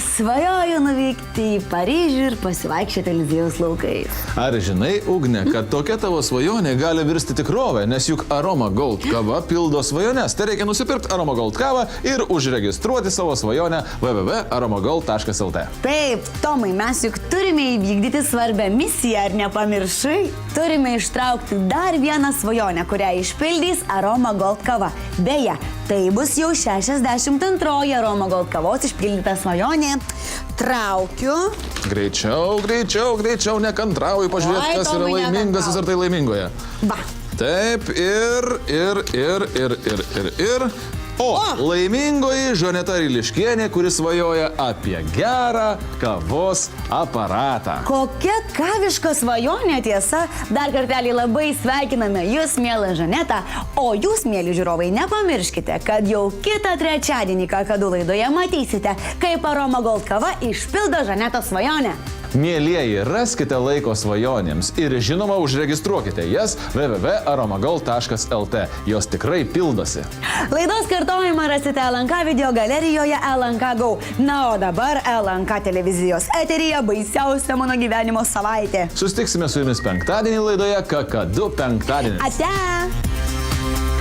svajoju nuvykti į Paryžių ir pasivaikščioti Eliziejaus laukais. Ar žinai, Ugne, kad tokia tavo svajonė gali virsti tikrovę, nes juk Aroma Gold kava pildo svajones. Tai reikia nusipirkti Aroma Gold kavą ir užregistruoti savo svajonę www.aromagold.lt. Taip, Tomai, mes juk turime įvykdyti svarbią misiją, ar nepamiršai? Turime ištraukti dar vieną svajonę, kurią išpildys Aroma Gold kava. Beje, tai bus jau 62 Aroma Gold kavos išpildyta svajonė. Traukiu. Greičiau, nekantrauju pažiūrėti, kas yra laimingasis ar tai laimingoje. Va. Taip, ir. O, laimingoji Žaneta Ryliškienė, kuris svajoja apie gerą kavos aparatą. Kokia kaviška svajonė, tiesa. Dar kartelį labai sveikiname jūs, miela Žaneta. O jūs, mieli žiūrovai, nepamirškite, kad jau kitą trečiadienį Kakadu laidoje matysite, kaip Aroma Gold kava išpildo Žanetos svajonę. Mielieji, raskite laiko svajonėms ir žinoma užregistruokite jas www.aromagold.lt. Jos tikrai pildosi. Laidos kartojimą rasite LNK video galerijoje LNK Go. Na, o dabar LNK televizijos eteryje baisiausia mano gyvenimo savaitė. Susitiksime su jumis penktadienį laidoje Kakadu penktadienis. Ate!